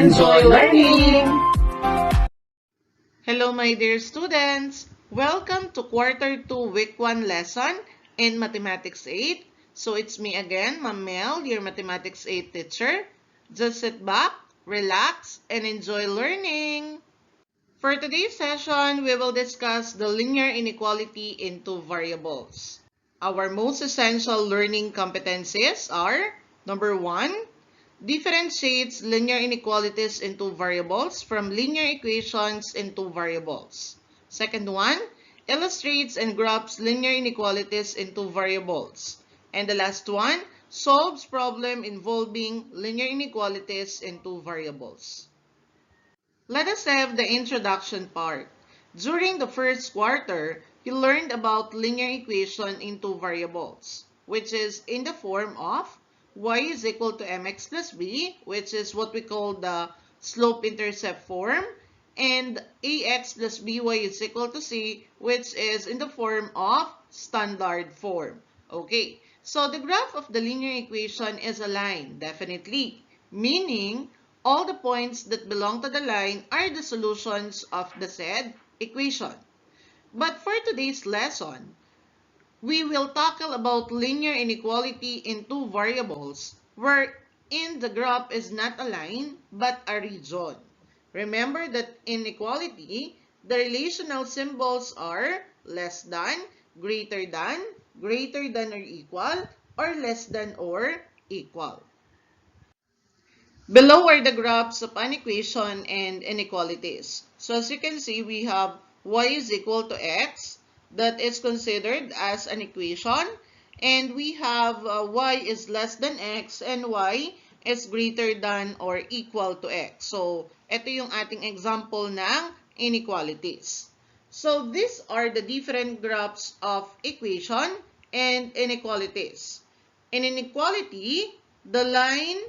enjoy learning! Hello my dear students! Welcome to Quarter 2 Week 1 lesson in Mathematics 8. So it's me again, Ma'am Mel, your Mathematics 8 teacher. Just sit back, relax, and enjoy learning! For today's session, we will discuss the linear inequality in two variables. Our most essential learning competencies are: number 1, differentiates linear inequalities in two variables from linear equations in two variables. Second one, illustrates and graphs linear inequalities in two variables. And the last one, solves problem involving linear inequalities in two variables. Let us have the introduction part. During the first quarter, you learned about linear equation in two variables, which is in the form of y is equal to mx plus b, which is what we call the slope-intercept form, and ax plus by is equal to c, which is in the form of standard form. Okay, so the graph of the linear equation is a line, definitely, meaning all the points that belong to the line are the solutions of the said equation. But for today's lesson, we will tackle about linear inequality in two variables wherein the graph is not a line but a region. Remember that in inequality, the relational symbols are less than or equal, or less than or equal. Below are the graphs of an equation and inequalities. So as you can see, we have y is equal to x. That is considered as an equation. And we have y is less than x and y is greater than or equal to x. So ito yung ating example ng inequalities. So these are the different graphs of equation and inequalities. In inequality, the line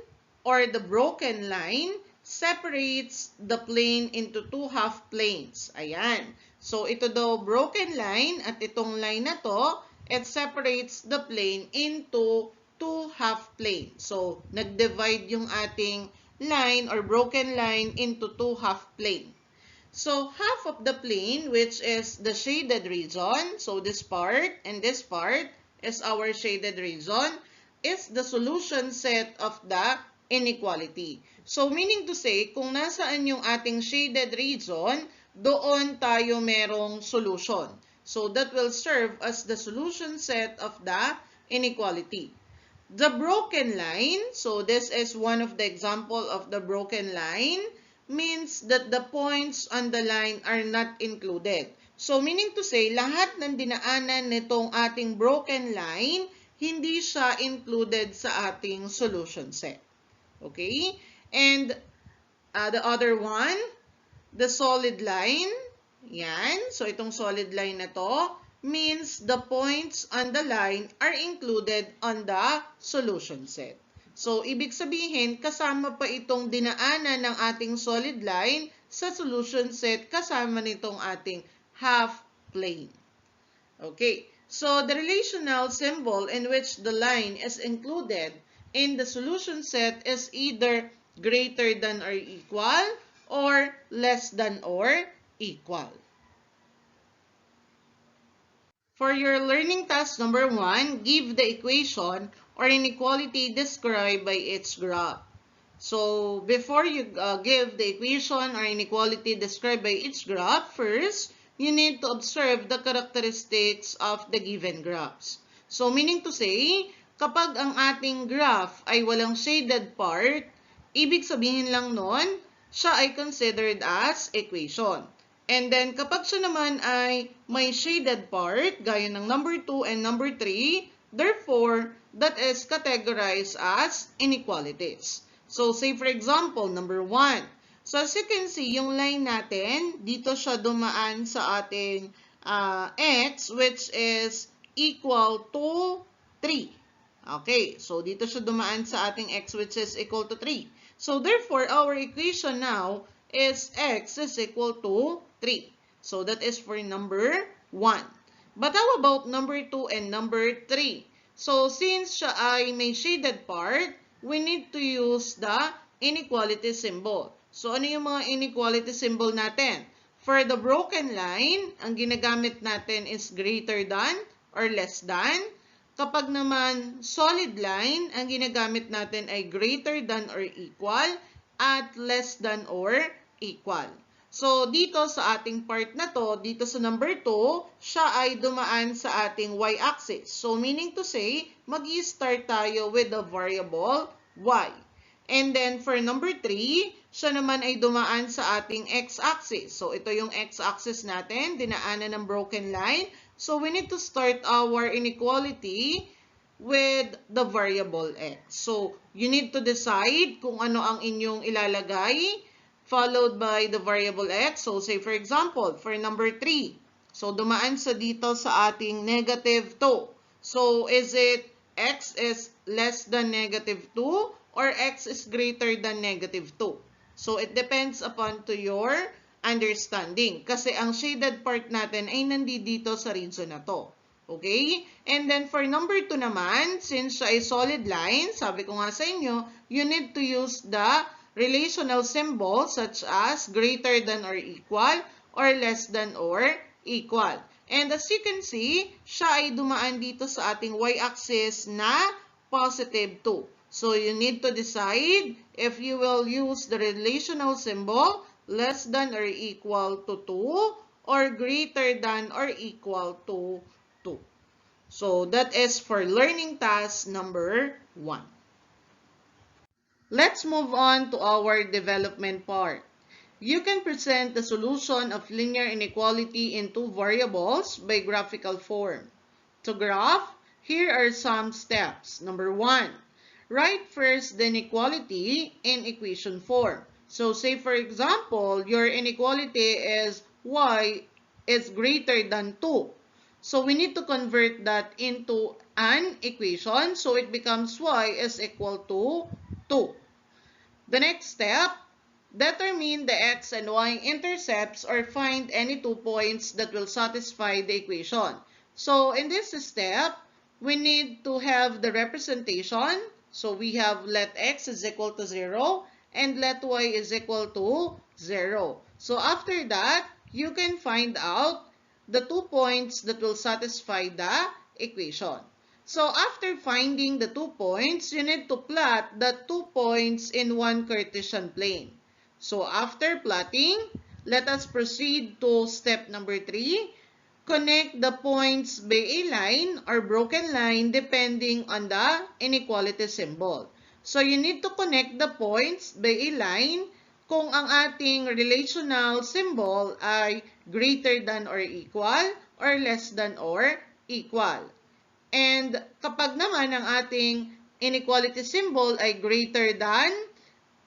or the broken line separates the plane into two half planes. Ayan. So, ito daw broken line at itong line na to, it separates the plane into two half planes. So, nag-divide yung ating line or broken line into two half plane. So, half of the plane, which is the shaded region, so this part and this part is our shaded region, is the solution set of the inequality. So, meaning to say, kung nasaan yung ating shaded region, doon tayo merong solution. So, that will serve as the solution set of the inequality. The broken line, so this is one of the example of the broken line, means that the points on the line are not included. So, meaning to say, lahat ng dinaanan nitong ating broken line, hindi siya included sa ating solution set. Okay? And the other one, the solid line. Yan. So, itong solid line na to means the points on the line are included on the solution set. So, ibig sabihin, kasama pa itong dinaanan ng ating solid line sa solution set kasama nitong ating half plane. Okay. So, the relational symbol in which the line is included in the solution set is either greater than or equal or less than or equal. For your learning task number 1, give the equation or inequality described by its graph. So, before you give the equation or inequality described by its graph, first, you need to observe the characteristics of the given graphs. So, meaning to say, kapag ang ating graph ay walang shaded part, ibig sabihin lang nun, siya ay considered as equation. And then, kapag siya naman ay may shaded part, gaya ng number 2 and number 3, therefore, that is categorized as inequalities. So, say for example, number 1. So, as you can see, yung line natin, dito siya dumaan sa ating x, which is equal to 3. Okay, so dito siya dumaan sa ating x, which is equal to 3. So, therefore, our equation now is x is equal to 3. So, that is for number 1. But how about number 2 and number 3? So, since siya ay may shaded part, we need to use the inequality symbol. So, ano yung mga inequality symbol natin? For the broken line, ang ginagamit natin is greater than or less than. Kapag naman solid line, ang ginagamit natin ay greater than or equal at less than or equal. So, dito sa ating part na to, dito sa number 2, siya ay dumaan sa ating y-axis. So, meaning to say, mag-i-start tayo with the variable y. And then, for number 3, siya naman ay dumaan sa ating x-axis. So, ito yung x-axis natin, dinaanan ng broken line. So, we need to start our inequality with the variable x. So, you need to decide kung ano ang inyong ilalagay, followed by the variable x. So, say for example, for number 3. So, dumaan sa dito sa ating negative 2. So, is it x is less than negative 2 or x is greater than negative 2? So, it depends upon to your understanding. Kasi ang shaded part natin ay nandito sa region na to. Okay? And then for number 2 naman, since siya ay solid line, sabi ko nga sa inyo, you need to use the relational symbol such as greater than or equal or less than or equal. And as you can see, siya ay dumaan dito sa ating y-axis na positive 2. So you need to decide if you will use the relational symbol less than or equal to 2 or greater than or equal to 2. So that is for learning task number 1. Let's move on to our development part. You can present the solution of linear inequality in two variables by graphical form. To graph, here are some steps. Number 1, write first the inequality in equation form. So say for example, your inequality is y is greater than 2. So we need to convert that into an equation. So it becomes y is equal to 2. The next step, determine the x and y intercepts or find any 2 points that will satisfy the equation. So in this step, we need to have the representation. So we have let x is equal to 0 and let y is equal to 0. So after that, you can find out the 2 points that will satisfy the equation. So after finding the 2 points, you need to plot the 2 points in one Cartesian plane. So after plotting, let us proceed to step number 3. Connect the points by a line or broken line depending on the inequality symbol. So you need to connect the points by a line kung ang ating relational symbol ay greater than or equal or less than or equal. And kapag naman ang ating inequality symbol ay greater than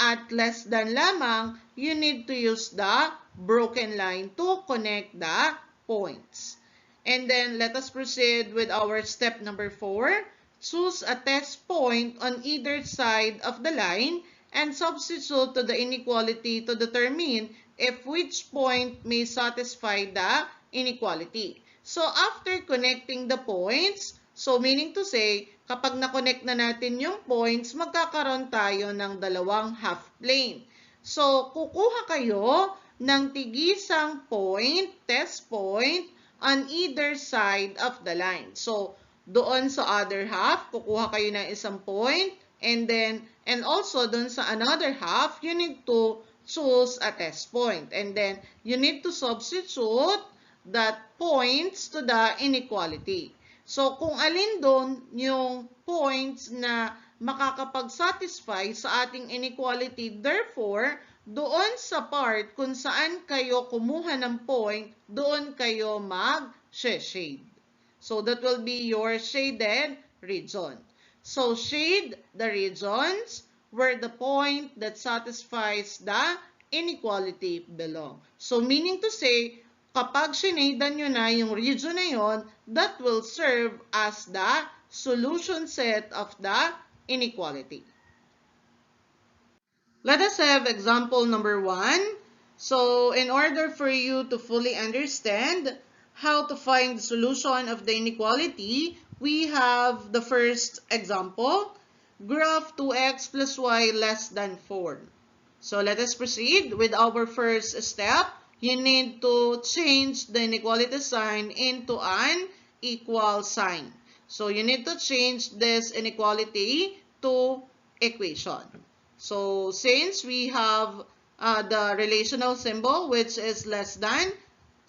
at less than lamang, you need to use the broken line to connect the points. And then let us proceed with our step number 4. Choose a test point on either side of the line and substitute to the inequality to determine if which point may satisfy the inequality. So after connecting the points, so meaning to say, kapag na-connect na natin yung points, magkakaroon tayo ng dalawang half plane. So kukuha kayo ng tigisang point, test point, on either side of the line. So doon sa other half, kukuha kayo ng isang point, and also doon sa another half, you need to choose a test point. And then you need to substitute that points to the inequality. So, kung alin doon yung points na makakapag-satisfy sa ating inequality, therefore, doon sa part kung saan kayo kumuha ng point, doon kayo mag-shade. So, that will be your shaded region. So, shade the regions where the point that satisfies the inequality belong. So, meaning to say, kapag shinadan nyo na yung region na yon, that will serve as the solution set of the inequality. Let us have example number 1. So, in order for you to fully understand how to find the solution of the inequality, we have the first example. Graph 2x plus y less than 4. So let us proceed with our first step. You need to change the inequality sign into an equal sign. So you need to change this inequality to equation. So since we have the relational symbol which is less than,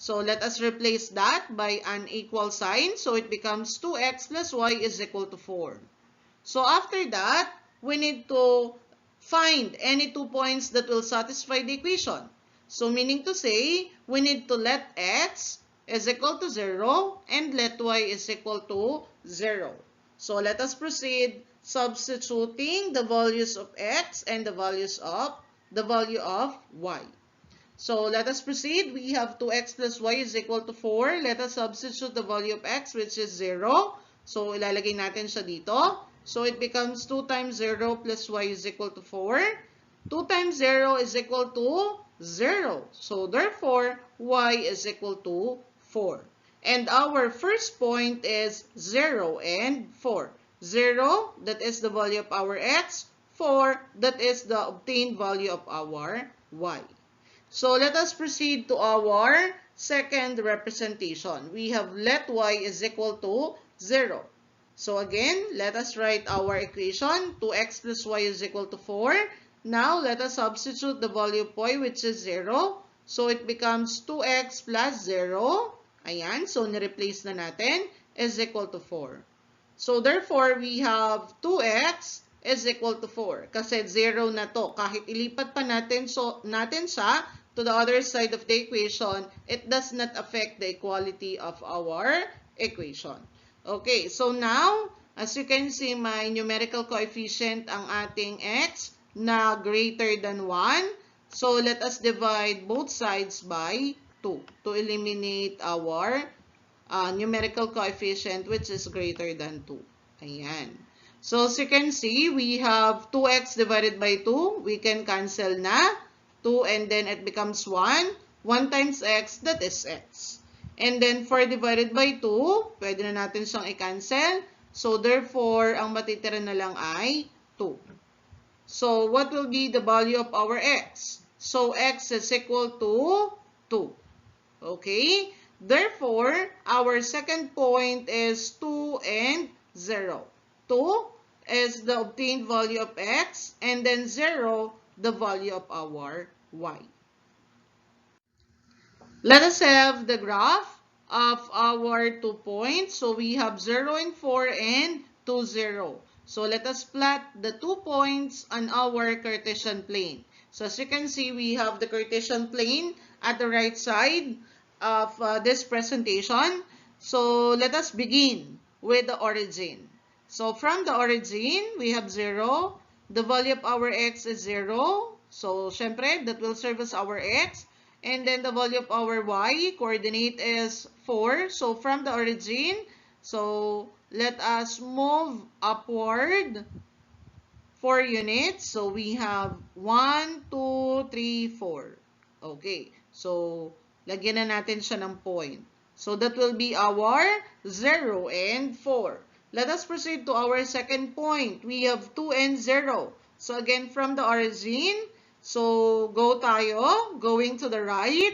so let us replace that by an equal sign. So it becomes 2x plus y is equal to 4. So after that, we need to find any 2 points that will satisfy the equation. So meaning to say, we need to let x is equal to 0 and let y is equal to 0. So let us proceed substituting the values of x and the value of y. So let us proceed. We have 2x plus y is equal to 4. Let us substitute the value of x, which is 0. So ilalagay natin siya dito. So it becomes 2 times 0 plus y is equal to 4. 2 times 0 is equal to 0. So therefore, y is equal to 4. And our first point is 0 and 4. 0, that is the value of our x. 4, that is the obtained value of our y. So let us proceed to our second representation. We have let y is equal to 0. So again, let us write our equation. 2x plus y is equal to 4. Now, let us substitute the value of y, which is 0. So it becomes 2x plus 0. Ayan, so nireplace na natin, is equal to 4. So therefore, we have 2x is equal to 4. Kasi 0 na to. Kahit ilipat pa natin siya to the other side of the equation, it does not affect the equality of our equation. Okay, so now, as you can see, may numerical coefficient ang ating x na greater than 1. So let us divide both sides by 2 to eliminate our numerical coefficient which is greater than 2. Ayan. So as you can see, we have 2x divided by 2. We can cancel na 2 and then it becomes 1. 1 times x, that is x. And then 4 divided by 2, pwede na natin siyang i-cancel. So therefore, ang matitira na lang ay 2. So what will be the value of our x? So x is equal to 2. Okay? Therefore, our second point is 2 and 0. 2 is the obtained value of x, and then 0, the value of our y. Let us have the graph of our 2 points. So we have 0 and 4 and 2, 0. So let us plot the 2 points on our Cartesian plane. So as you can see, we have the Cartesian plane at the right side of this presentation. So let us begin with the origin. So from the origin, we have 0. The value of our x is 0. So syempre, that will serve as our x. And then the value of our y coordinate is 4. So from the origin, so let us move upward 4 units. So we have 1, 2, 3, 4. Okay. So lagyan na natin siya ng point. So that will be our 0 and 4. Let us proceed to our second point. We have 2 and 0. So again, from the origin, so go tayo, going to the right.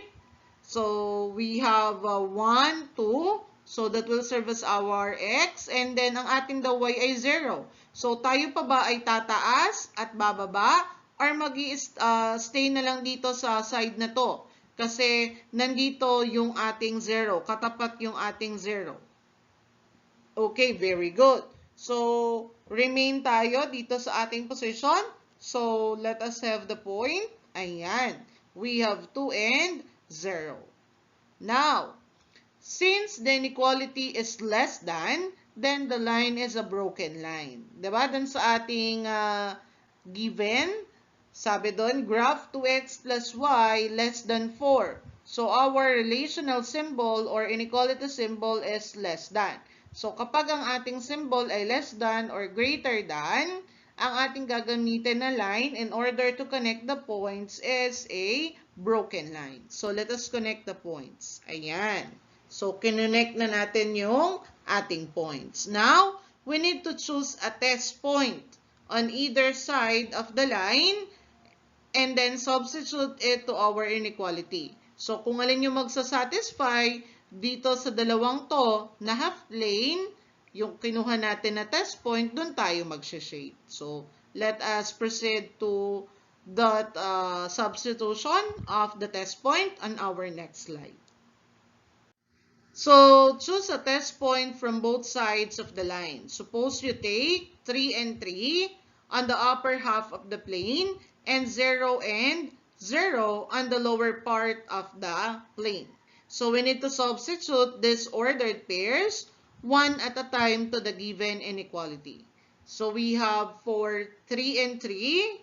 So we have 1, 2. So that will serve as our x. And then ang ating daw y ay 0. So tayo pa ba ay tataas at bababa? Or mag-stay na lang dito sa side na to? Kasi nandito yung ating 0. Katapat yung ating 0. Okay, very good. So, remain tayo dito sa ating position. So, let us have the point. Ayan. We have 2 and 0. Now, since the inequality is less than, then the line is a broken line. Diba? Dun sa ating given, sabi doon, graph 2x plus y less than 4. So, our relational symbol or inequality symbol is less than. So, kapag ang ating symbol ay less than or greater than, ang ating gagamitin na line in order to connect the points is a broken line. So, let us connect the points. Ayan. So, kinonect na natin yung ating points. Now, we need to choose a test point on either side of the line and then substitute it to our inequality. So, kung alin yung magsasatisfy dito sa dalawang to na half plane, yung kinuha natin na test point, dun tayo mag-shade. So, let us proceed to that substitution of the test point on our next slide. So, choose a test point from both sides of the line. Suppose you take 3 and 3 on the upper half of the plane and 0 on the lower part of the plane. So, we need to substitute these ordered pairs one at a time to the given inequality. So, we have for 3 and 3,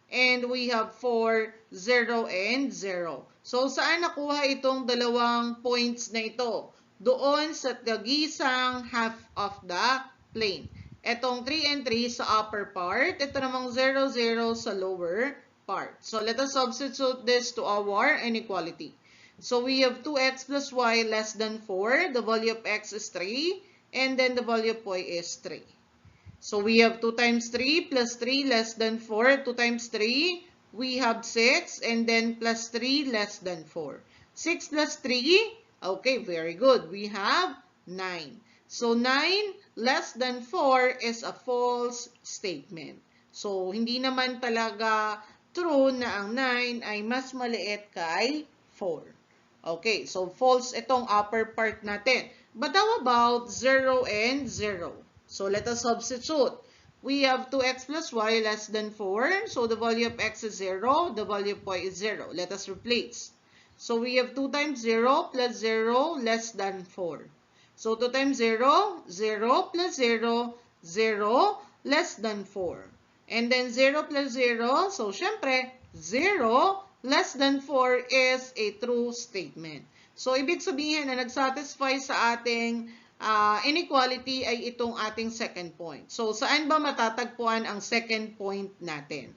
and we have for 0 and 0. So, saan nakuha itong dalawang points na ito? Doon sa tagisang half of the plane. Etong 3 and 3 sa upper part. Ito namang 0, 0 sa lower part. So, let us substitute this to our inequality. So, we have 2x plus y less than 4. The value of x is 3. And then the value of y is 3. So, we have 2 times 3 plus 3 less than 4. 2 times 3, we have 6. And then plus 3 less than 4. 6 plus 3, okay, very good. We have 9. So, 9 less than 4 is a false statement. So, hindi naman talaga true na ang 9 ay mas maliit kay 4. Okay, so false itong upper part natin. But how about 0 and 0? So, let us substitute. We have 2x plus y less than 4. So, the value of x is 0. The value of y is 0. Let us replace. So, we have 2 times 0 plus 0 less than 4. So, 2 times 0, 0 plus 0, 0 less than 4. And then 0 plus 0, so syempre, 0 less than 4 is a true statement. So, ibig sabihin na nag-satisfy sa ating inequality ay itong ating second point. So, saan ba matatagpuan ang second point natin?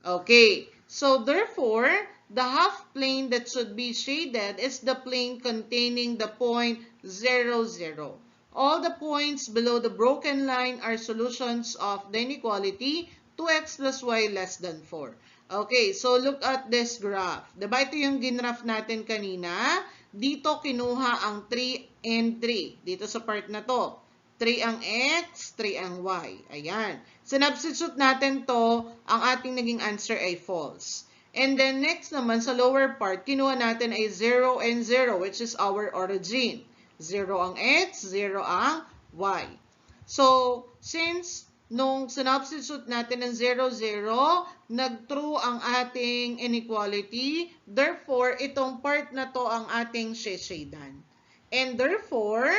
Okay, so therefore, the half plane that should be shaded is the plane containing the point 0, 0. All the points below the broken line are solutions of the inequality 2x plus y less than 4. Okay, so look at this graph. Diba ito yung ginraph natin kanina? Dito kinuha ang 3 and 3. Dito sa part na to. 3 ang x, 3 ang y. Ayan. Sinubstitute natin to, ang ating naging answer ay false. And then next naman sa lower part, kinuha natin ay 0 and 0, which is our origin. 0 ang x, 0 ang y. So, since nung sinubstitute natin ng 0, 0, nag-true ang ating inequality. Therefore, itong part na to ang ating sheshadan. And therefore,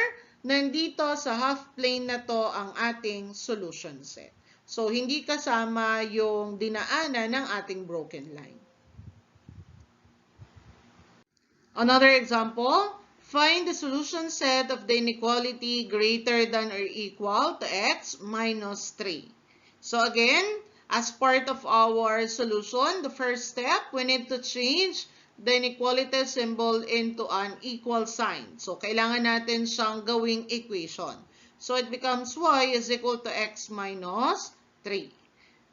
nandito sa half plane na to ang ating solution set. So, hindi kasama yung dinaanan ng ating broken line. Another example, find the solution set of the inequality greater than or equal to x minus 3. So again, as part of our solution, the first step, we need to change the inequality symbol into an equal sign. So kailangan natin siyang gawing equation. So it becomes y is equal to x minus 3.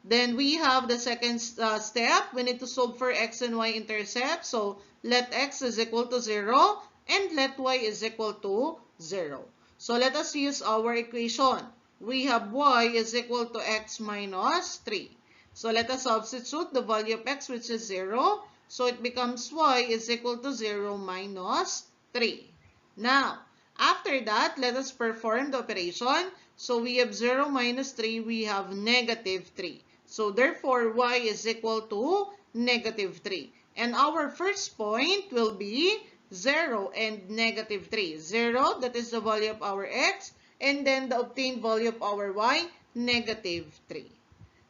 Then we have the second step. We need to solve for x and y intercept. So let x is equal to 0 and let y is equal to 0. So let us use our equation. We have y is equal to x minus 3. So let us substitute the value of x, which is 0. So it becomes y is equal to 0 minus 3. Now, after that, let us perform the operation. So we have 0 minus 3, we have negative 3. So therefore, y is equal to negative 3. And our first point will be 0 and negative 3. 0, that is the value of our x. And then the obtained value of our y, negative 3.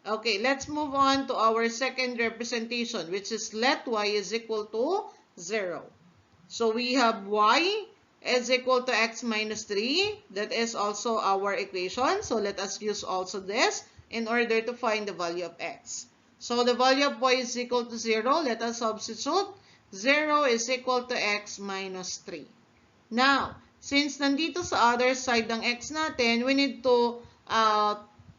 Okay, let's move on to our second representation, which is let y is equal to 0. So we have y is equal to x minus 3. That is also our equation. So let us use also this in order to find the value of x. So the value of y is equal to 0. Let us substitute. 0 is equal to x minus 3. Now, since nandito sa other side ng x natin, we need to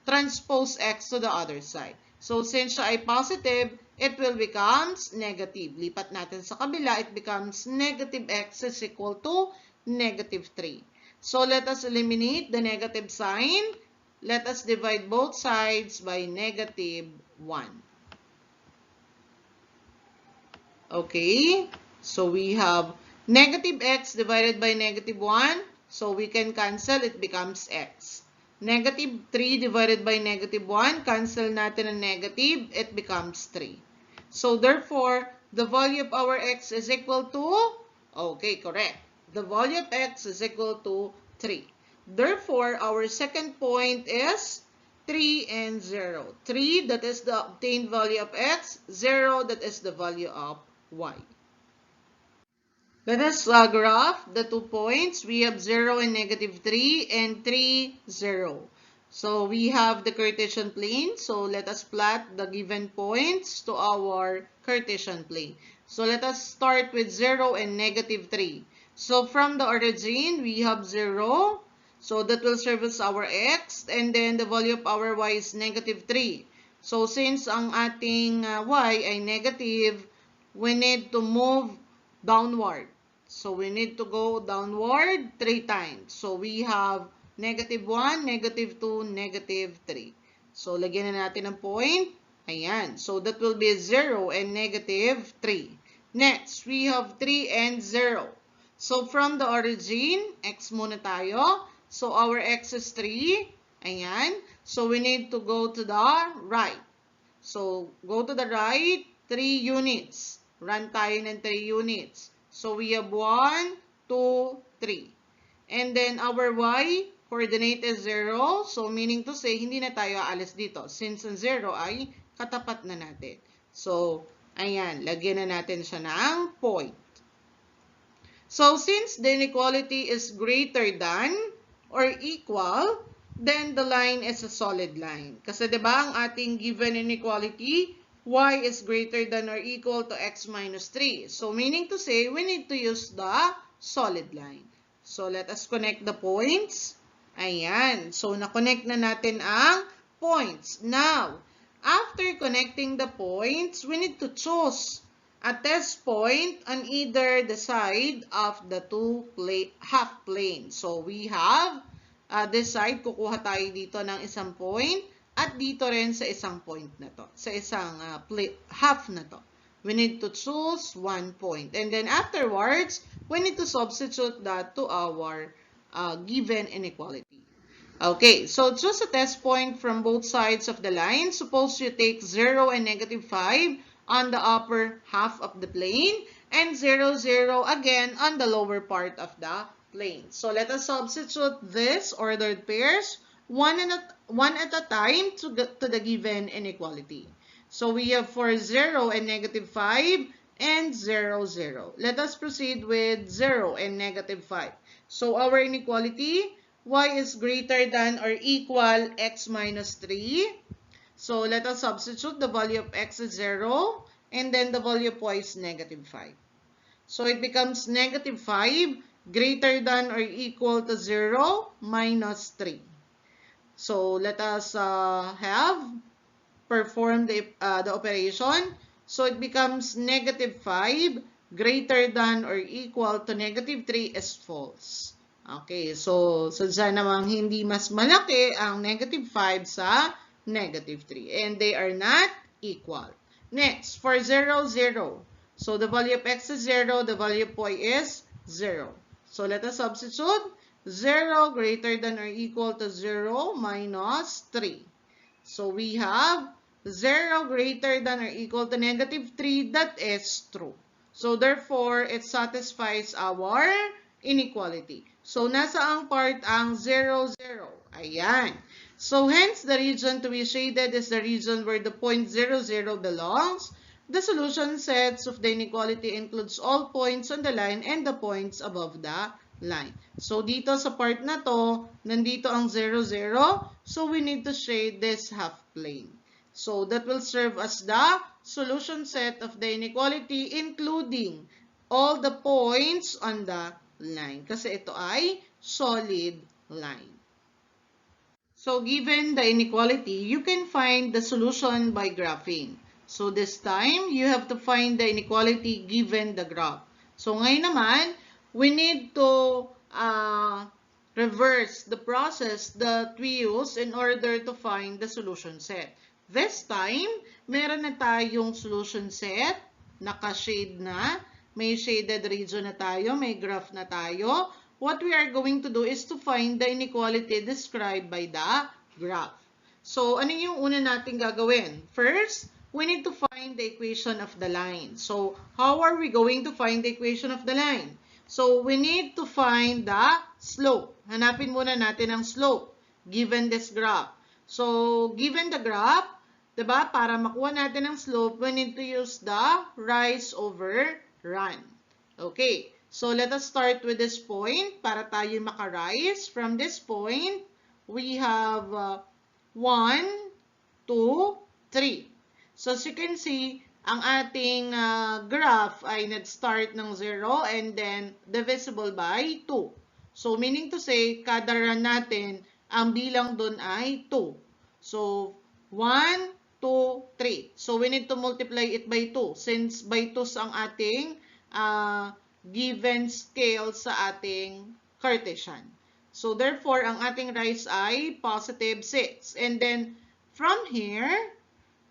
transpose x to the other side. So since siya ay positive, it will becomes negative. Lipat natin sa kabila, it becomes negative x is equal to negative 3. So let us eliminate the negative sign. Let us divide both sides by negative 1. Okay, so we have negative x divided by negative 1. So we can cancel, it becomes x. Negative 3 divided by negative 1, cancel natin ang negative, it becomes 3. So therefore, the value of our x is equal to, okay, correct. The value of x is equal to 3. Therefore, our second point is 3 and 0. 3, that is the obtained value of x. 0, that is the value of y. Let us graph the 2 points. We have 0 and negative 3 and 3, 0. So we have the Cartesian plane. So let us plot the given points to our Cartesian plane. So let us start with 0 and negative 3. So from the origin, we have 0. So that will serve as our x. And then the value of our y is negative 3. So since ang ating y ay negative, we need to move downward. So we need to go downward 3 times. So we have negative 1, negative 2, negative 3. So lagyan na natin ng point. Ayan. So that will be 0 and negative 3. Next, we have 3 and 0. So from the origin, x muna tayo. So our x is 3. Ayan. So we need to go to the right. So go to the right, 3 units. Run tayo ng 3 units. So we have 1, 2, 3. And then our y coordinate is 0. So meaning to say, hindi na tayo aalis dito. Since ang 0 ay katapat na natin. So, ayan, lagyan na natin siya ng point. So since the inequality is greater than or equal, then the line is a solid line. Kasi diba ang ating given inequality, y is greater than or equal to x minus 3. So, meaning to say, we need to use the solid line. So, let us connect the points. Ayan. So, na-connect na natin ang points. Now, after connecting the points, we need to choose a test point on either the side of the two half plane. So, we have this side, kukuha tayo dito ng isang point. At dito rin sa isang point na to, sa isang half na to. We need to choose one point. And then afterwards, we need to substitute that to our given inequality. Okay, so choose a test point from both sides of the line. Suppose you take 0 and negative 5 on the upper half of the plane and 0, 0 again on the lower part of the plane. So let us substitute this ordered pairs one at a time to the given inequality. So we have for 0 and negative 5 and 0, 0. Let us proceed with 0 and negative 5. So our inequality, y is greater than or equal x minus 3. So let us substitute the value of x is 0 and then the value of y is negative 5. So it becomes negative 5 greater than or equal to 0 minus 3. So let us have performed the operation. So it becomes negative 5 greater than or equal to negative 3 is false. Okay, so sadya namang hindi mas malaki ang negative 5 sa negative 3. And they are not equal. Next, for 0, 0. So the value of x is 0, the value of y is 0. So let us substitute. 0 greater than or equal to 0 minus 3. So we have 0 greater than or equal to negative 3. That is true. So therefore, it satisfies our inequality. So nasa ang part ang 0, 0. Ayan. So hence, the region to be shaded is the region where the point 0, 0 belongs. The solution sets of the inequality includes all points on the line and the points above the line. So, dito sa part na to, nandito ang 0, 0. So, we need to shade this half plane. So, that will serve as the solution set of the inequality including all the points on the line. Kasi ito ay solid line. So, given the inequality, you can find the solution by graphing. So this time, you have to find the inequality given the graph. So ngayon naman, we need to reverse the process that we use in order to find the solution set. This time, meron na tayong solution set, naka-shade na, may shaded region na tayo, may graph na tayo. What we are going to do is to find the inequality described by the graph. So, ano yung una natin gagawin? First, we need to find the equation of the line. So, how are we going to find the equation of the line? So, we need to find the slope. Hanapin muna natin ang slope given this graph. So, given the graph, diba, para makuha natin ang slope, we need to use the rise over run. Okay, so let us start with this point para tayo maka-rise. From this point, we have 1, 2, 3. So as you can see, ang ating graph ay nag-start ng 0 and then divisible by 2. So meaning to say, kada run natin, ang bilang dun ay 2. So 1, 2, 3. So we need to multiply it by 2 since by 2 ang ating given scale sa ating Cartesian. So, therefore, ang ating rise ay positive 6. And then, from here,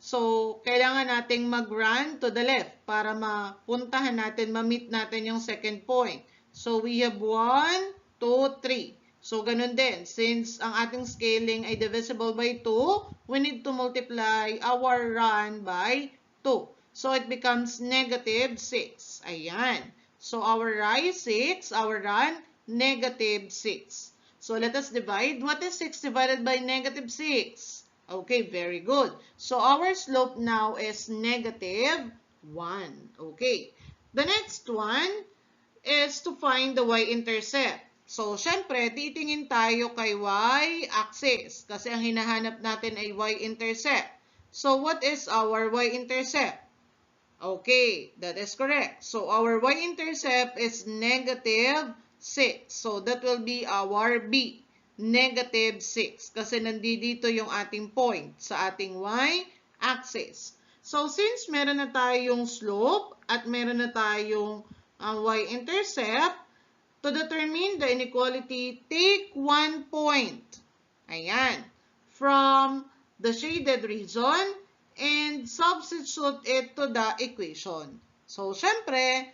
so, kailangan nating mag-run to the left para mapuntahan natin, ma-meet natin yung second point. So, we have 1, 2, 3. So, ganun din. Since ang ating scaling ay divisible by 2, we need to multiply our run by 2. So, it becomes negative 6. Ayan. So, our rise 6, our run, negative 6. So, let us divide. What is 6 divided by negative 6? Okay, very good. So, our slope now is negative 1. Okay. The next one is to find the y-intercept. So, syempre, titingin tayo kay y-axis kasi ang hinahanap natin ay y-intercept. So, what is our y-intercept? Okay, that is correct. So, our y-intercept is negative 6. So, that will be our B, negative 6. Kasi nandito yung ating point sa ating y-axis. So, since meron na tayong slope at meron na tayong y-intercept, to determine the inequality, take 1 point. Ayan. From the shaded region, and substitute it to the equation. So, syempre,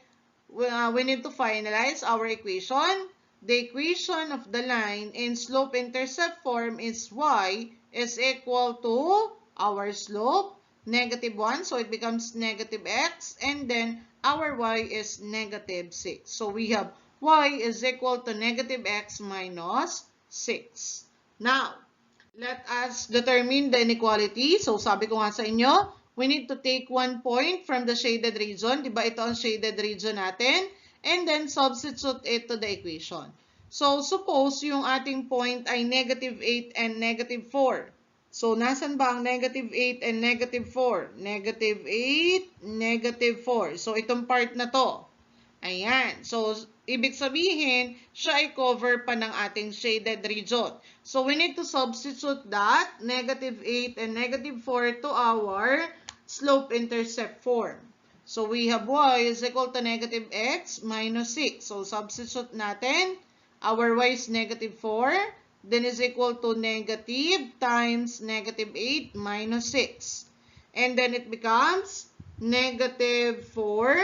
we need to finalize our equation. The equation of the line in slope-intercept form is y is equal to our slope, negative 1, so it becomes negative x, and then our y is negative 6. So, we have y is equal to negative x minus 6. Now, let us determine the inequality. So, sabi ko nga sa inyo, we need to take 1 point from the shaded region. Diba ito ang shaded region natin? And then, substitute it to the equation. So, suppose yung ating point ay negative 8 and negative 4. So, nasan ba ang negative 8 and negative 4? Negative 8, negative 4. So, itong part na to. Ayan. So, ibig sabihin, siya ay cover pa ng ating shaded region. So, we need to substitute that, negative 8 and negative 4 to our slope-intercept form. So, we have y is equal to negative x minus 6. So, substitute natin. Our y is negative 4. Then is equal to negative times negative 8 minus 6. And then it becomes negative 4.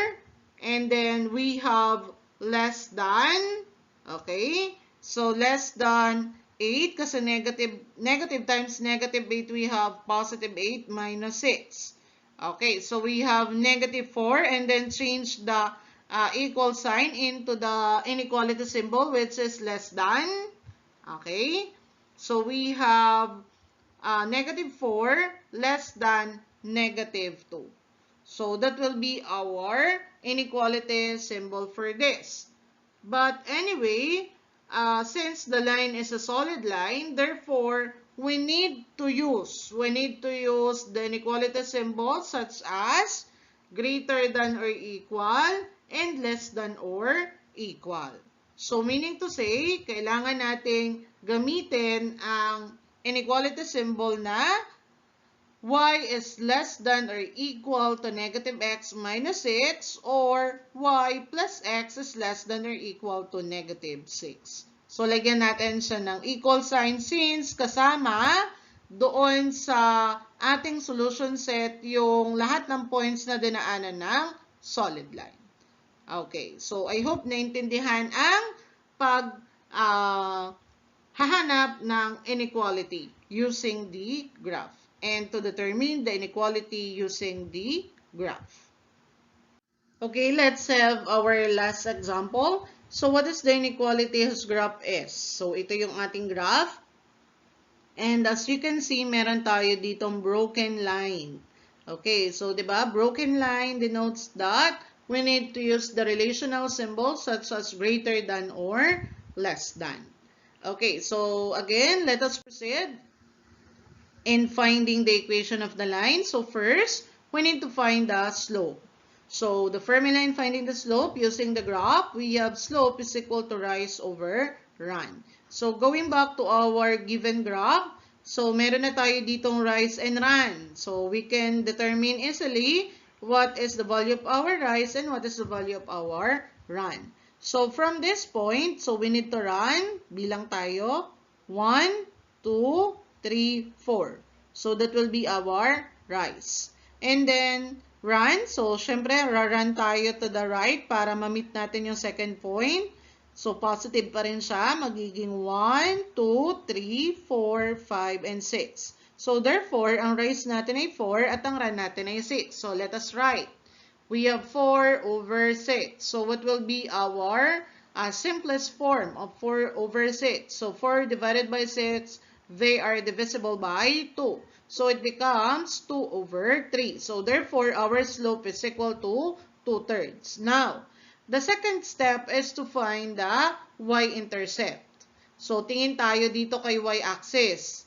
And then we have less than, okay? So, less than 8 kasi negative times negative 8, we have positive 8 minus 6. Okay, so we have negative 4 and then change the equal sign into the inequality symbol which is less than. Okay, so we have negative 4 less than negative 2. So, that will be our inequality symbol for this. But anyway, since the line is a solid line, therefore, we need to use the inequality symbol such as greater than or equal and less than or equal. So, meaning to say, kailangan nating gamitin ang inequality symbol na y is less than or equal to negative x minus 6 or y plus x is less than or equal to negative 6. So, lagyan natin siya ng equal sign since kasama doon sa ating solution set yung lahat ng points na dinaanan ng solid line. Okay, so I hope naintindihan ang hahanap ng inequality using the graph and to determine the inequality using the graph. Okay, let's have our last example. So what is the inequality whose graph is? So ito yung ating graph. And as you can see, meron tayo ditong broken line. Okay, so diba, broken line denotes that we need to use the relational symbols such as greater than or less than. Okay, so again, let us proceed in finding the equation of the line. So first, we need to find the slope. So the formula in finding the slope using the graph, we have slope is equal to rise over run. So going back to our given graph, so meron na tayo ditong rise and run. So we can determine easily what is the value of our rise and what is the value of our run. So from this point, so we need to run, bilang tayo, 1, 2, 3, 4. So that will be our rise. And then run, so syempre run tayo to the right para ma-meet natin yung second point. So positive pa rin siya, magiging 1, 2, 3, 4, 5, and 6. So therefore, ang rise natin ay 4 at ang run natin ay 6. So let us write. We have 4 over 6. So what will be our simplest form of 4 over 6? So 4 divided by 6, they are divisible by 2. So it becomes 2 over 3. So therefore, our slope is equal to 2/3. Now, the second step is to find the y-intercept. So tingin tayo dito kay y-axis.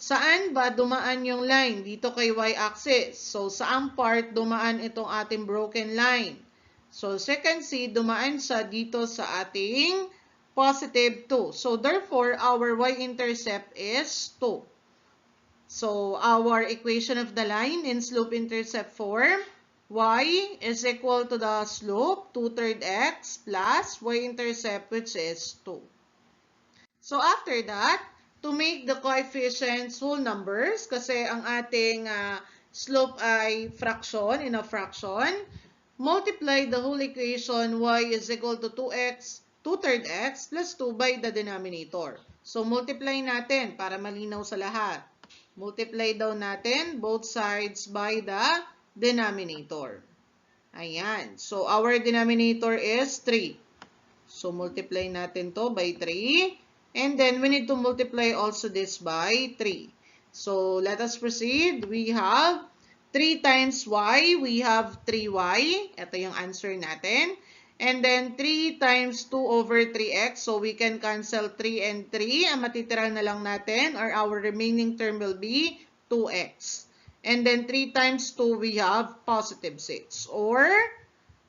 Saan ba dumaan yung line? Dito kay y-axis. So, saang part dumaan itong ating broken line? So, as you can see, dumaan siya dito sa ating positive 2. So, therefore, our y-intercept is 2. So, our equation of the line in slope-intercept form, y is equal to the slope, 2/3 x plus y-intercept, which is 2. So, after that, to make the coefficients whole numbers, kasi ang ating slope ay fraction, in a fraction, multiply the whole equation y is equal to 2x, 2/3 x plus 2 by the denominator. So, multiply natin para malinaw sa lahat. Multiply daw natin both sides by the denominator. Ayan. So, our denominator is 3. So, multiply natin to by 3. And then, we need to multiply also this by 3. So, let us proceed. We have 3 times y. We have 3y. Ito yung answer natin. And then, 3 times 2 over 3x. So, we can cancel 3 and 3. Ang matitira na lang natin, or our remaining term will be 2x. And then, 3 times 2, we have positive 6. Or,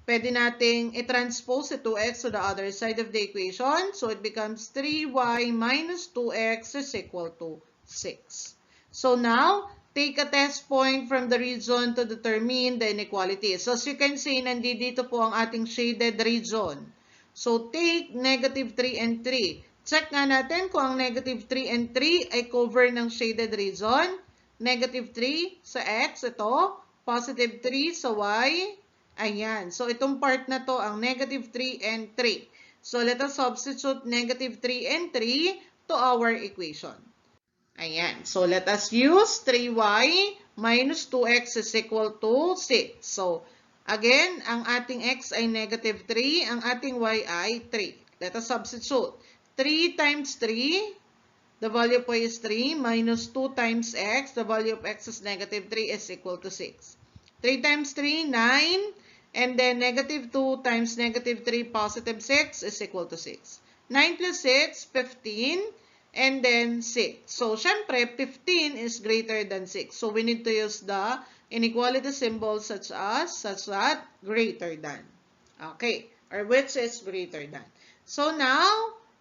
pwede nating i-transpose si 2x to the other side of the equation. So, it becomes 3y minus 2x is equal to 6. So, now, take a test point from the region to determine the inequality. So, as you can see, nandito po ang ating shaded region. So, take negative 3 and 3. Check nga natin kung ang negative 3 and 3 ay cover ng shaded region. Negative 3 sa x, ito. Positive 3 sa y. Ayan. So, itong part na to, ang negative 3 and 3. So, let us substitute negative 3 and 3 to our equation. Ayan. So, let us use 3y minus 2x is equal to 6. So, again, ang ating x ay negative 3, ang ating y ay 3. Let us substitute. 3 times 3, the value po is 3, minus 2 times x, the value of x is negative 3 is equal to 6. 3 times 3, 9. And then, negative 2 times negative 3, positive 6 is equal to 6. 9 plus 6, 15. And then, 6. So, syempre, 15 is greater than 6. So, we need to use the inequality symbol such that greater than. Okay. Or which is greater than. So, now,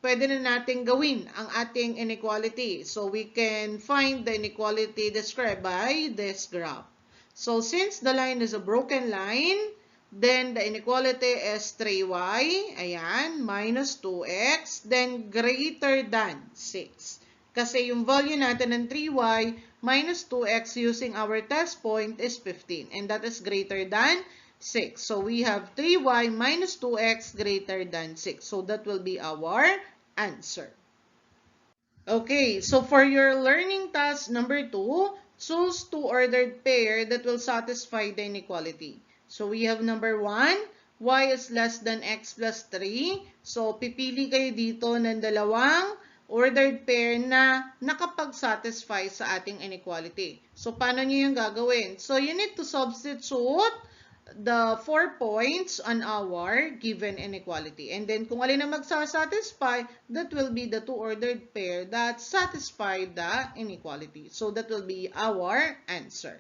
pwede na natin gawin ang ating inequality. So, we can find the inequality described by this graph. So, since the line is a broken line, then the inequality is 3y, ayan, minus 2x, then greater than 6. Kasi yung value natin ng 3y minus 2x using our test point is 15, and that is greater than 6. So, we have 3y minus 2x greater than 6. So, that will be our answer. Okay, so for your learning task number 2, choose two-ordered pair that will satisfy the inequality. So, we have number 1, y is less than x plus 3. So, pipili kayo dito ng dalawang ordered pair na nakapag-satisfy sa ating inequality. So, paano nyo yung gagawin? So, you need to substitute the 4 points on our given inequality. And then, kung alin ang magsasatisfy, that will be the two-ordered pair that satisfy the inequality. So, that will be our answer.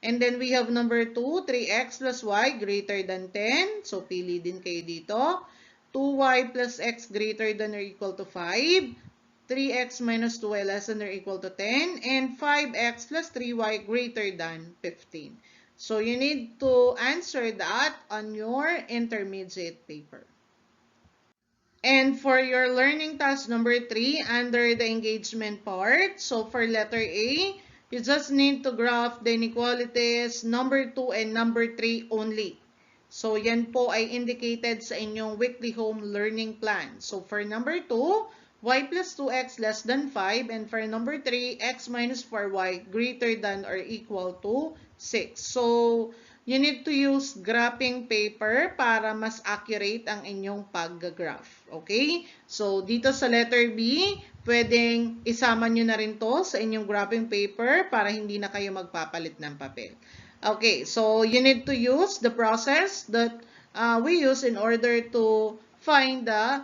And then, we have number 2, 3x plus y greater than 10. So, pili din kayo dito. 2y plus x greater than or equal to 5. 3x minus 2y less than or equal to 10. And 5x plus 3y greater than 15. So, you need to answer that on your intermediate paper. And for your learning task number 3, under the engagement part, so for letter A, you just need to graph the inequalities number 2 and number 3 only. So, yan po ay indicated sa inyong weekly home learning plan. So, for number 2, y plus 2x less than 5, and for number 3, x minus 4y greater than or equal to 6. So, you need to use graphing paper para mas accurate ang inyong pag-graph. Okay? So, dito sa letter B, pwedeng isama nyo na rin to sa inyong graphing paper para hindi na kayo magpapalit ng papel. Okay, so you need to use the process that we use in order to find the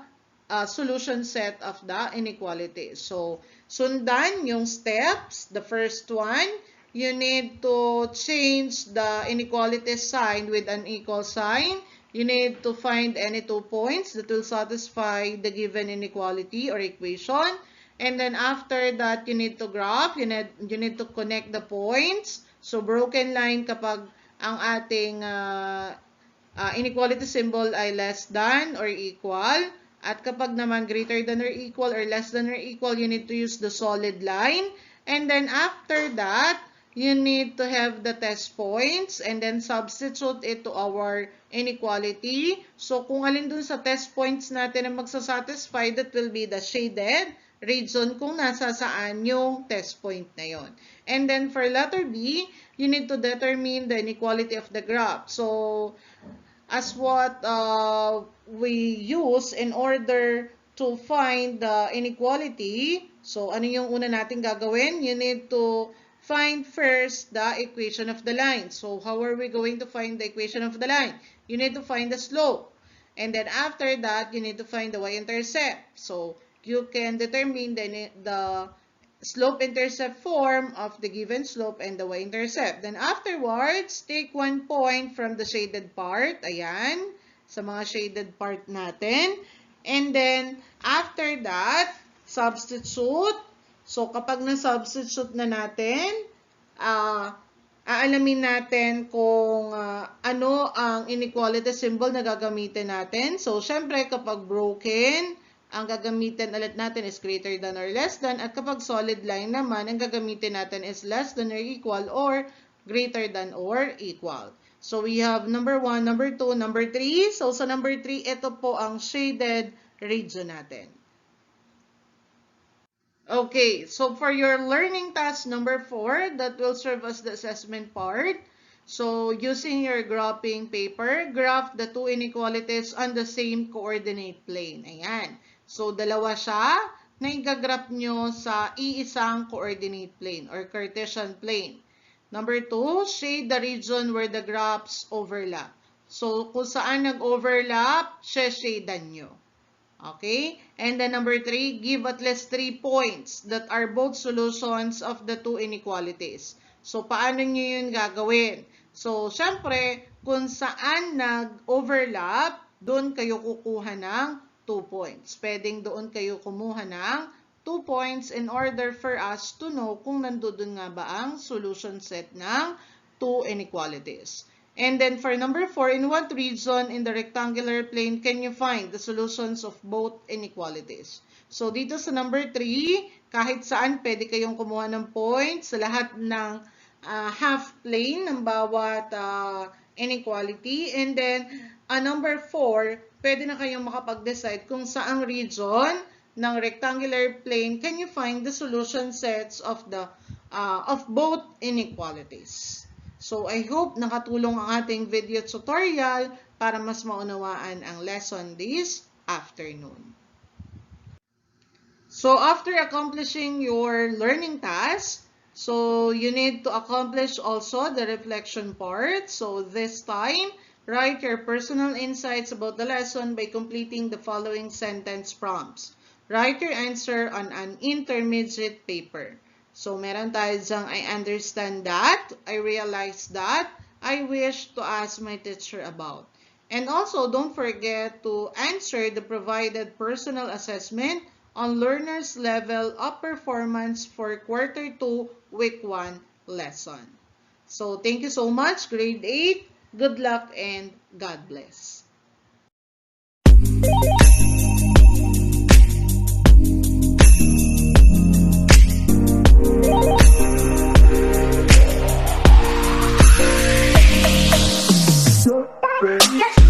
solution set of the inequality. So, sundan yung steps. The first one, you need to change the inequality sign with an equal sign. You need to find any 2 points that will satisfy the given inequality or equation. And then after that, you need to graph. You need to connect the points. So, broken line kapag ang ating inequality symbol ay less than or equal. At kapag naman greater than or equal or less than or equal, you need to use the solid line. And then after that, you need to have the test points and then substitute it to our inequality. So, kung alin dun sa test points natin na magsasatisfy, that will be the shaded region kung nasa saan yung test point na yon. And then for letter B, you need to determine the inequality of the graph. So, as what we use in order to find the inequality, so ano yung una natin gagawin? You need to find first the equation of the line. So, how are we going to find the equation of the line? You need to find the slope. And then after that, you need to find the y-intercept. So, you can determine the slope-intercept form of the given slope and the y-intercept. Then afterwards, take 1 point from the shaded part. Ayan, sa mga shaded part natin. And then, after that, substitute. So, kapag na-substitute na natin, aalamin natin kung ano ang inequality symbol na gagamitin natin. So, syempre, kapag broken, ang gagamitin ulit natin is greater than or less than. At kapag solid line naman, ang gagamitin natin is less than or equal or greater than or equal. So, we have number 1, number 2, number 3. So, sa number 3, ito po ang shaded region natin. Okay, so for your learning task number 4, that will serve as the assessment part. So, using your graphing paper, graph the two inequalities on the same coordinate plane. Ayan. So, dalawa siya na i-graph nyo sa iisang coordinate plane or Cartesian plane. Number 2, shade the region where the graphs overlap. So, kung saan nag-overlap, shadean nyo. Okay? And then number 3, give at least 3 points that are both solutions of the two inequalities. So, paano nyo yun gagawin? So, syempre, kung saan nag-overlap, doon kayo kukuha ng 2 points. Pwedeng doon kayo kumuha ng 2 points in order for us to know kung nandoon nga ba ang solution set ng 2 inequalities. And then for number 4, in what region in the rectangular plane can you find the solutions of both inequalities? So dito sa number 3, kahit saan pwede kayong kumuha ng points sa lahat ng half plane ng bawat inequality. And then number 4, pwede na kayong makapag-decide kung saang region ng rectangular plane can you find the solution sets of both inequalities. So I hope nakatulong ang ating video tutorial para mas maunawaan ang lesson this afternoon. So after accomplishing your learning task, so you need to accomplish also the reflection part. So this time, write your personal insights about the lesson by completing the following sentence prompts. Write your answer on an intermediate paper. So meron tayo dyang I understand that, I realize that, I wish to ask my teacher about. And also, don't forget to answer the provided personal assessment on learners' level of performance for Quarter 2, Week 1 lesson. So thank you so much, Grade 8. Good luck and God bless. Yes.